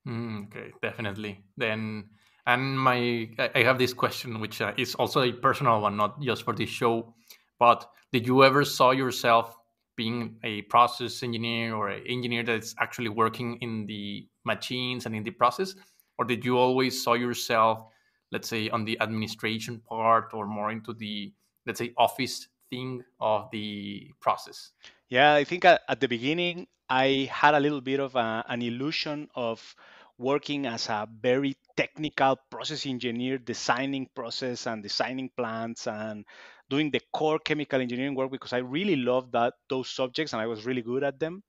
Okay, definitely. Then, and I have this question, which is also a personal one, not just for this show. But did you ever saw yourself being a process engineer or an engineer that's actually working in the machines and in the process, or did you always saw yourself, let's say, on the administration part or more into the, let's say, office thing of the process? Yeah, I think at the beginning I had a little bit of an illusion of working as a very technical process engineer, designing process and designing plants and doing the core chemical engineering work because I really loved that those subjects and I was really good at them.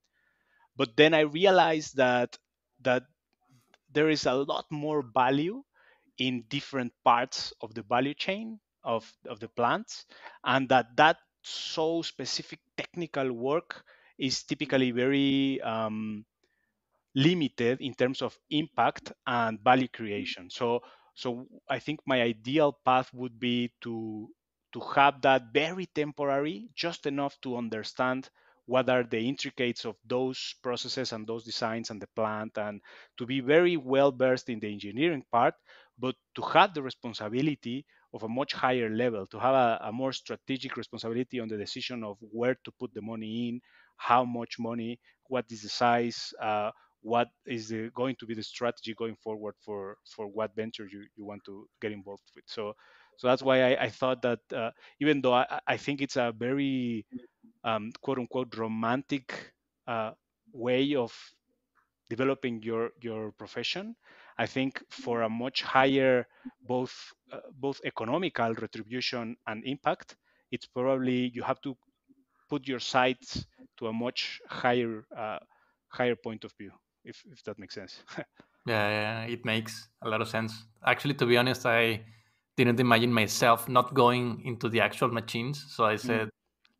But then I realized that there is a lot more value in different parts of the value chain of the plants, and that so specific technical work is typically very limited in terms of impact and value creation. So I think my ideal path would be to have that very temporary, just enough to understand what are the intricates of those processes and those designs and the plant, and to be very well versed in the engineering part, but to have the responsibility of a much higher level, to have a more strategic responsibility on the decision of where to put the money in, how much money, what is the size, what is going to be the strategy going forward for what venture you want to get involved with. So that's why I thought that even though I think it's a very quote unquote romantic way of developing your profession, I think for a much higher both economical retribution and impact, it's probably you have to put your sights to a much higher point of view, if that makes sense. Yeah, yeah, it makes a lot of sense. Actually, to be honest, I didn't imagine myself not going into the actual machines. So I Mm. said,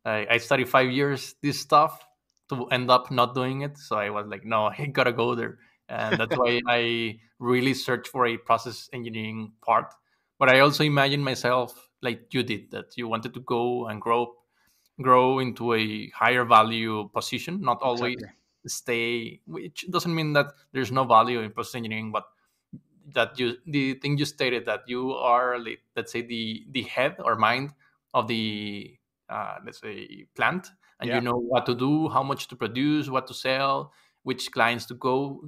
I studied 5 years this stuff to end up not doing it. So I was like, no, I gotta go there. And that's why I really searched for a process engineering part. But I also imagined myself like you did, that you wanted to go and grow into a higher value position, not always Exactly. stay, which doesn't mean that there's no value in process engineering, but that you, the thing you stated, that you are, let's say, the head or mind of the let's say plant, and you Yeah. know what to do, how much to produce, what to sell, which clients to go,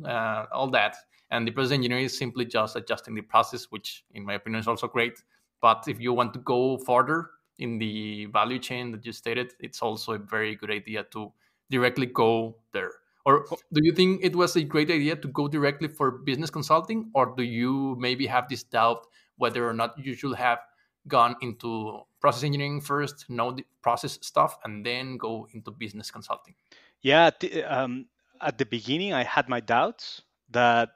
all that. And the process engineer is simply just adjusting the process, which in my opinion is also great. But if you want to go further in the value chain that you stated, it's also a very good idea to directly go there. Or Co- do you think it was a great idea to go directly for business consulting, or do you maybe have this doubt whether or not you should have gone into process engineering first, know the process stuff, and then go into business consulting? Yeah. At the beginning, I had my doubts that,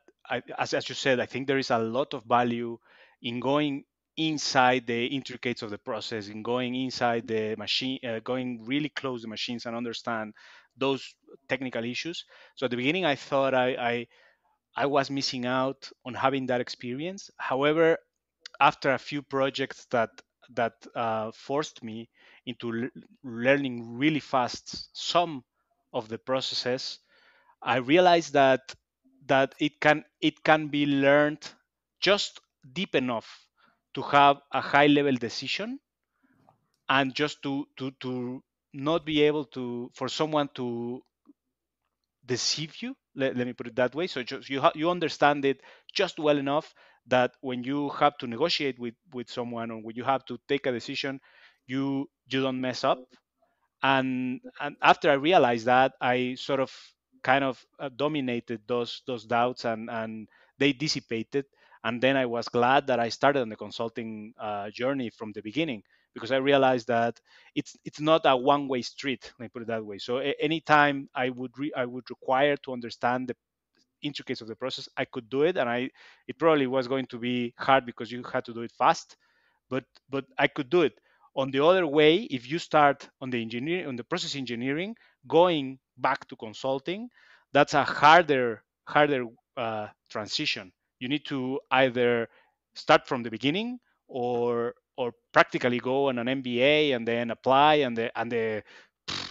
as you said, I think there is a lot of value in going inside the intricates of the process, in going inside the machine, going really close to the machines and understand those technical issues. So at the beginning, I thought I was missing out on having that experience. However, after a few projects that forced me into learning really fast some of the processes, I realized that it can be learned just deep enough to have a high level decision, and just to not be able to for someone to deceive you. Let me put it that way. So just you understand it just well enough that when you have to negotiate with someone, or when you have to take a decision, you don't mess up. And after I realized that, I sort of kind of dominated those doubts, and they dissipated. And then I was glad that I started on the consulting journey from the beginning, because I realized that it's not a one-way street. Let me put it that way. So anytime I would require to understand the intricacies of the process, I could do it, and I it probably was going to be hard because you had to do it fast, but I could do it. On the other way, if you start on the engineering, on the process engineering, going back to consulting, that's a harder transition. You need to either start from the beginning, or practically go on an MBA and then apply, and the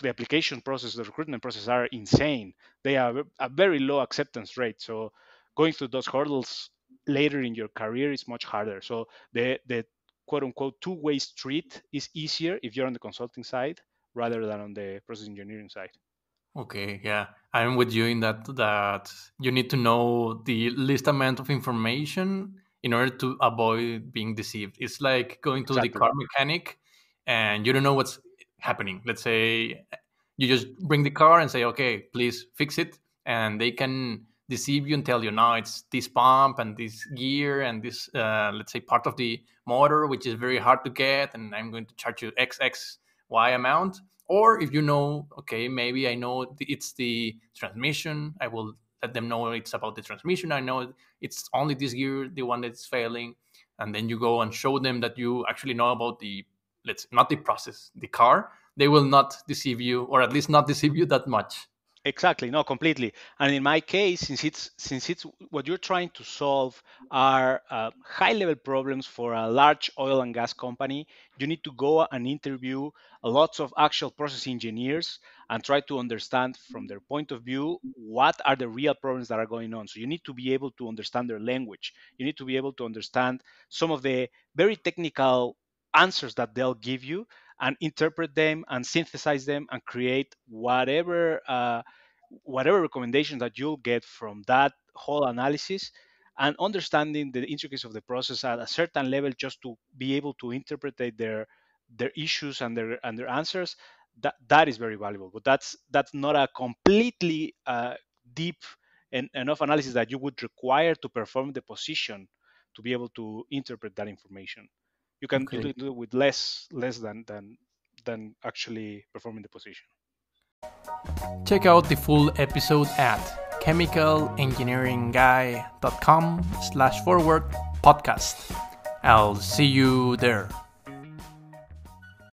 application process, the recruitment process are insane. They have a very low acceptance rate. So going through those hurdles later in your career is much harder. So the quote unquote two-way street is easier if you're on the consulting side rather than on the process engineering side. Okay, yeah, I'm with you in that you need to know the least amount of information in order to avoid being deceived. It's like going to the Exactly. car mechanic and you don't know what's happening. Let's say you just bring the car and say, "Okay, please fix it," and they can deceive you and tell you, "No, it's this pump and this gear and this, let's say, part of the motor, which is very hard to get, and I'm going to charge you XXY amount." Or if you know, okay, maybe I know it's the transmission, I will let them know it's about the transmission. I know it's only this gear, the one that's failing. And then you go and show them that you actually know about the, let's not the process, the car. They will not deceive you, or at least not deceive you that much. Exactly, no, completely. And in my case, since it's what you're trying to solve are high-level problems for a large oil and gas company, you need to go and interview lots of actual process engineers and try to understand from their point of view what are the real problems that are going on. So you need to be able to understand their language. You need to be able to understand some of the very technical answers that they'll give you and interpret them and synthesize them and create whatever recommendations that you'll get from that whole analysis, and understanding the intricacies of the process at a certain level just to be able to interpret their issues and their answers. That is very valuable, but that's not a completely deep enough analysis that you would require to perform the position to be able to interpret that information. You Okay. do it with less than actually performing the position. Check out the full episode at chemical.engineering.guy.com/forward podcast. I'll see you there.